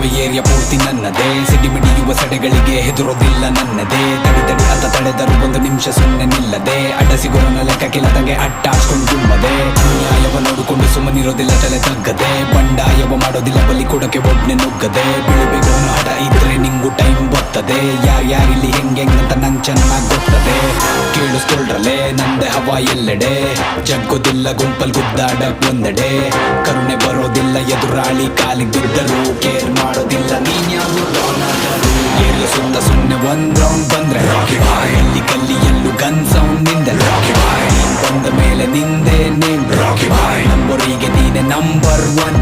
ನೋಡಿ ಏರಿಯಾ ಪೂರ್ತಿ ನನ್ನದೇ. ಸಿಡಿಮಿಡಿಯುವ ಸಡೆಗಳಿಗೆ ಹೆದರೋದಿಲ್ಲ ನನ್ನದೇ. ತಡಿ ತಡಿ ಅಂತ ತಡೆದರು ಒಂದು ನಿಮಿಷ ಸುಮ್ಮನೆ ನಿಲ್ಲದೆ. ಅಡ್ಡಸಿಗೋರನ ಲೆಕ್ಕಕ್ಕಿಲ್ಲದಂಗೆ ಅಟ್ಟಾಡ್ಕೊಂಡು ತುಂಬದೆ. ಅನ್ಯಾಯವ ನೋಡಿಕೊಂಡು ಸುಮ್ಮನಿರೋದಿಲ್ಲ ತಲೆ ತಗ್ಗದೆ. ಬಂಡಾಯವ ಮಾಡೋದಿಲ್ಲ ಬಲಿ ಕೊಡಕ್ಕೆ ಒಡ್ನೆ ನುಗ್ಗದೆ. ಬೆಳಿಬೇಕು ಹಠ ಇದ್ರೆ ನಿಂಗು ಟೈಮ್ ಬರ್ತದೆ. ಯಾರ್ಯಾರಿಲ್ಲಿ ಹೆಂಗೆಂಗಂತ ನಂಗೆ ಚೆನ್ನಾಗ್ ಗೊತ್ತದೆ. ಕೇಳಿಸ್ಕೊಳ್ರಲೆ ನಂದೆ ಹವಾ ಎಲ್ಲೆಡೆ. ಜಗ್ಗೋದಿಲ್ಲ ಗುಂಪಲ್ ಗುದ್ದಾಡಕ್ ಒಂದೆಡೆ. ಕರುಣೆ ಬರೋದಿಲ್ಲ ಎದುರಾಳಿ ಕಾಲಿಗೆ ಬಿದ್ದರು. ಕೇರ್ ಮಾಡೋದಿಲ್ಲ ನೀನ್ ಯಾರು ಏರಿಯ ಸುತ್ತ ಸುಮ್ಮನೆ ಒಂದ್ ರೌಂಡ್ ಬಂದ್ರೆ ಎಲ್ಲಿ ಗಲ್ಲಿಯಲ್ಲೂ ಗನ್ ಸೌಂಡ್ ನಿಂದೆ. ಬಂದ ಮೇಲೆ ನಿಂದೆ ನೇಮ್ ನಂಬರಿಗೆ ನೀನೆ ನಂಬರ್ 1.